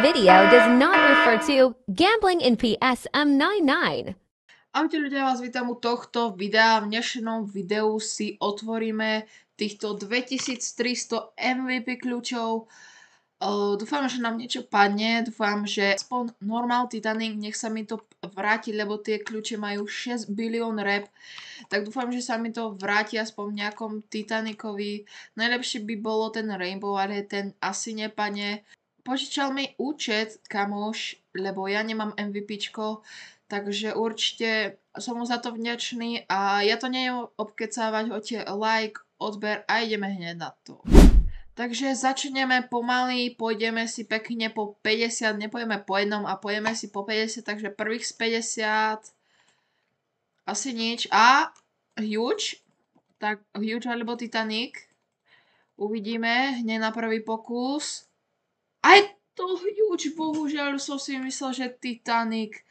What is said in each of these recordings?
video does not refer to gambling in PSM 99. Ahojte ľudia, vás vítam u tohto videa. V dnešnom videu si otvoríme týchto 2300 MVP kľúčov. Dúfam, že nám niečo padne, dúfam, že aspoň Normal Titanic, nech sa mi to vráti, lebo tie kľúče majú 6 bilión rep, tak dúfam, že sa mi to vráti aspoň v nejakom Titanicovi. Najlepšie by bolo ten Rainbow, ale ten asi nepadne. Požičal mi účet kamoš, lebo ja nemám MVPčko, takže určite som mu za to vďačný a ja to neviem obkecávať, hoďte like, odber a ideme hneď na to. Takže začneme pomaly, pôjdeme si pekne po 50, nepôjdeme po jednom a pôjdeme si po 50, takže prvých z 50, asi nič. A Huge, tak Huge alebo Titanic, uvidíme hneď na prvý pokus. Aj to Huge, bohužiaľ som si myslel, že Titanic.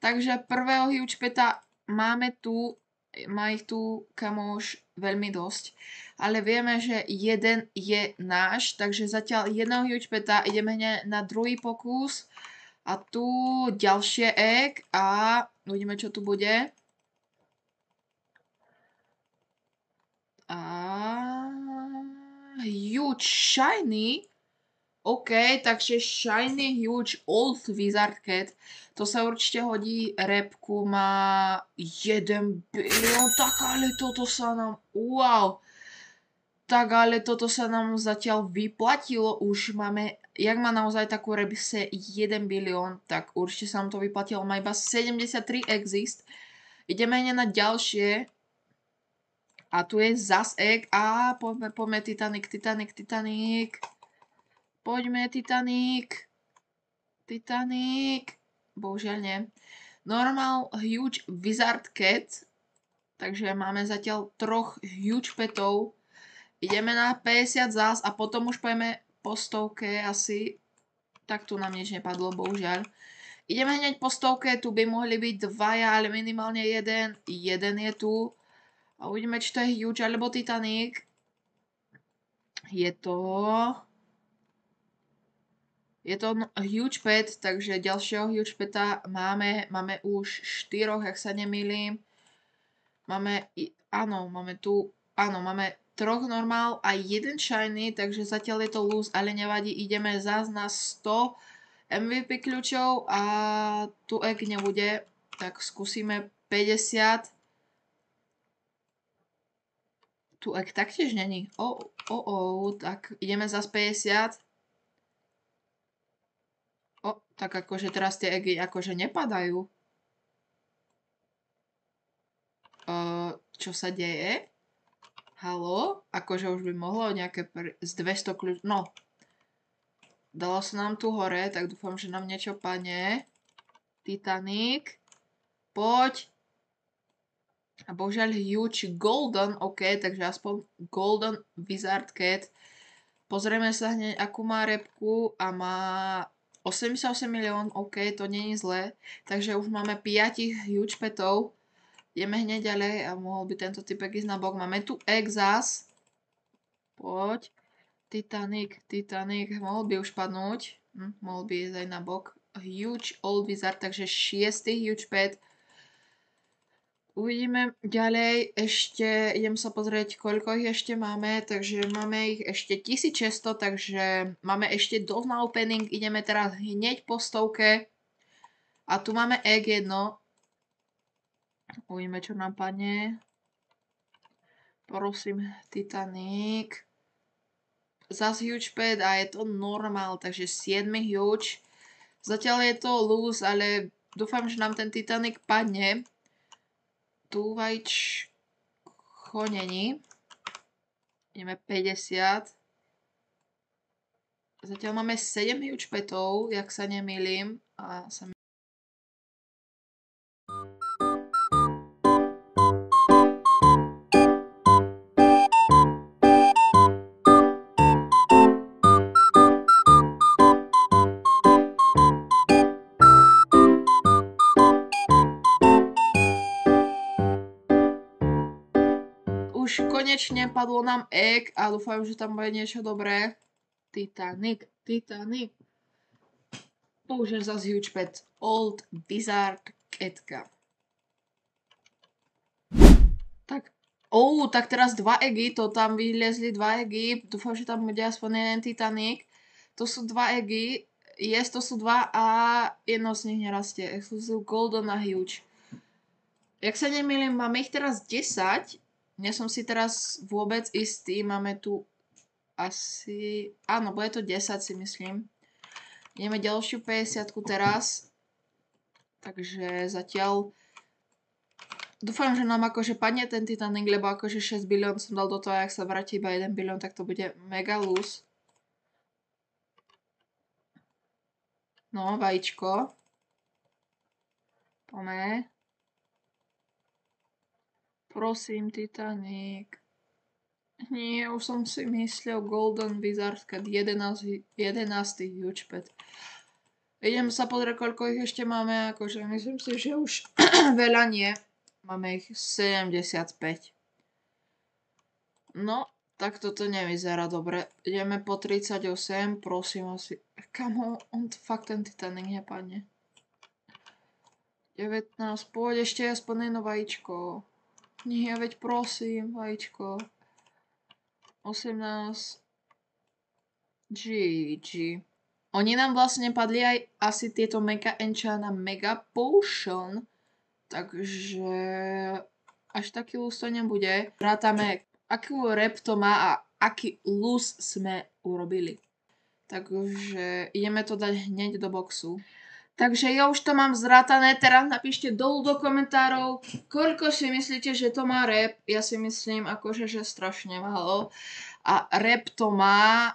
Takže prvého Huge peta máme tu, má ich tu kamoš veľmi dosť. Ale vieme, že jeden je náš, takže zatiaľ jedného Huge peta, ideme hneď na druhý pokus. A tu ďalšie egg a uvidíme, čo tu bude. A Huge Shiny. OK, takže Shiny Huge Old Wizard Cat. To sa určite hodí, repku má 1 bilión, tak ale toto sa nám, wow. Tak ale toto sa nám zatiaľ vyplatilo, už máme, jak má naozaj takú repse 1 bilión, tak určite sa nám to vyplatilo, má iba 73 exist. Ideme hneď na ďalšie. A tu je zas egg a poďme Titanic. Poďme, Titanic. Bohužiaľ nie. Normal Huge Wizard Cat. Takže máme zatiaľ 3 Huge petov. Ideme na 50 zás a potom už pojeme po 100 asi. Tak tu nám nič nepadlo, bohužiaľ. Ideme hneď po 100, tu by mohli byť dvaja, ale minimálne jeden. Jeden je tu. A uvidíme, či to je Huge alebo Titanic. Je to Huge pet, takže ďalšieho Huge peta máme už 4, ak sa nemýlim. Máme 3 normál a 1 shiny, takže zatiaľ je to loose, ale nevadí, ideme zás na 100 MVP kľúčov a tu egg nebude, tak skúsime 50. Tu egg taktiež není. Tak ideme zás 50. Tak akože teraz tie eggy akože nepadajú. Čo sa deje? Haló? Akože už by mohlo nejaké z 200 kľúč... No. Dalo sa nám tu hore, tak dúfam, že nám niečo padne. Titanic. Poď. A bohužiaľ Huge Golden, OK, takže aspoň Golden Wizard Cat. Pozrieme sa hneď, akú má repku a má 88 milión, OK, to nie je zlé. Takže už máme 5 Huge petov. Ideme hneď ďalej a mohol by tento typek ísť na bok. Máme tu Exas. Poď. Titanic. Mohol by už padnúť. Mohol by ísť aj na bok. Huge Old Wizard, takže 6. Huge pet. Uvidíme ďalej, ešte idem sa pozrieť, koľko ich ešte máme, takže máme ich ešte 1600, takže máme ešte dosť na opening, ideme teraz hneď po 100. A tu máme egg jedno. Uvidíme, čo nám padne. Prosím, Titanic. Zas Huge pet a je to normál, takže 7 Huge. Zatiaľ je to loose, ale dúfam, že nám ten Titanic padne. Tu vajíčko není. Ideme 50. Zatiaľ máme 7 Huge petov, jak sa nemýlim. A sa už konečne padlo nám egg a dúfam, že tam bude niečo dobré. Titanic. Bohužiaľ zase huge pet. Old Wizard Ketka. Tak. Tak teraz 2 eggy, to tam vylezli 2 eggy. Dúfam, že tam bude aspoň jeden Titanic. To sú 2 eggy. To sú 2 a jedno z nich nerastie. Exclusive Golden a huge. Jak sa nemýlim, máme ich teraz 10. Nie som si teraz vôbec istý. Máme tu asi... Áno, bude to 10 si myslím. Ideme ďalšiu 50 teraz. Takže zatiaľ... Dúfam, že nám akože padne ten Titanic, lebo akože 6 bilión som dal do toho, a ak sa vráti iba 1 bilión, tak to bude mega lose. No, vajíčko. Poďme. Prosím, Titanic. Nie, už som si myslel Golden Wizard, keď 11. huge pet. Idem sa pozrieť, koľko ich ešte máme, akože myslím si, že už veľa nie. Máme ich 75. No, tak toto nevyzerá dobre. Ideme po 38, prosím asi. Kamo, on fakt ten Titanic nepadne. 19, poď ešte aspoň jedno vajíčko. Nie, veď prosím, vajíčko. 18. GG. Oni nám vlastne padli aj asi tieto Mega Enchant a Mega Potion. Takže až taký lús to nebude. Rátame, akú rep to má a aký lús sme urobili. Takže ideme to dať hneď do boxu. Takže ja už to mám zrátané, teraz napíšte dolu do komentárov, koľko si myslíte, že to má rep. Ja si myslím akože, že strašne málo. A rep to má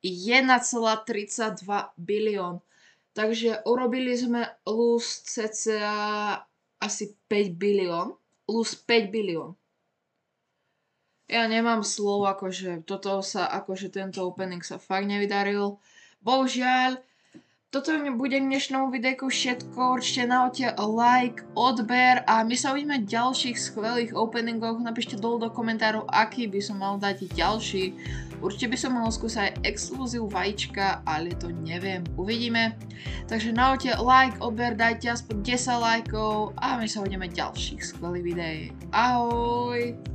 1,32 bilión. Takže urobili sme lús cca asi 5 bilión. Lús 5 bilión. Ja nemám slov, akože tento opening sa fakt nevydaril. Bohužiaľ, toto bude k dnešnému videjku všetko. Určite nahoďte like, odber a my sa uvidíme v ďalších skvelých openingoch. Napíšte dolu do komentárov, aký by som mal dať ďalší. Určite by som mal skúsať aj exkluzív vajíčka, ale to neviem. Uvidíme. Takže nahoďte like, odber, dajte aspoň 10 lajkov a my sa uvidíme v ďalších skvelých videí. Ahoj!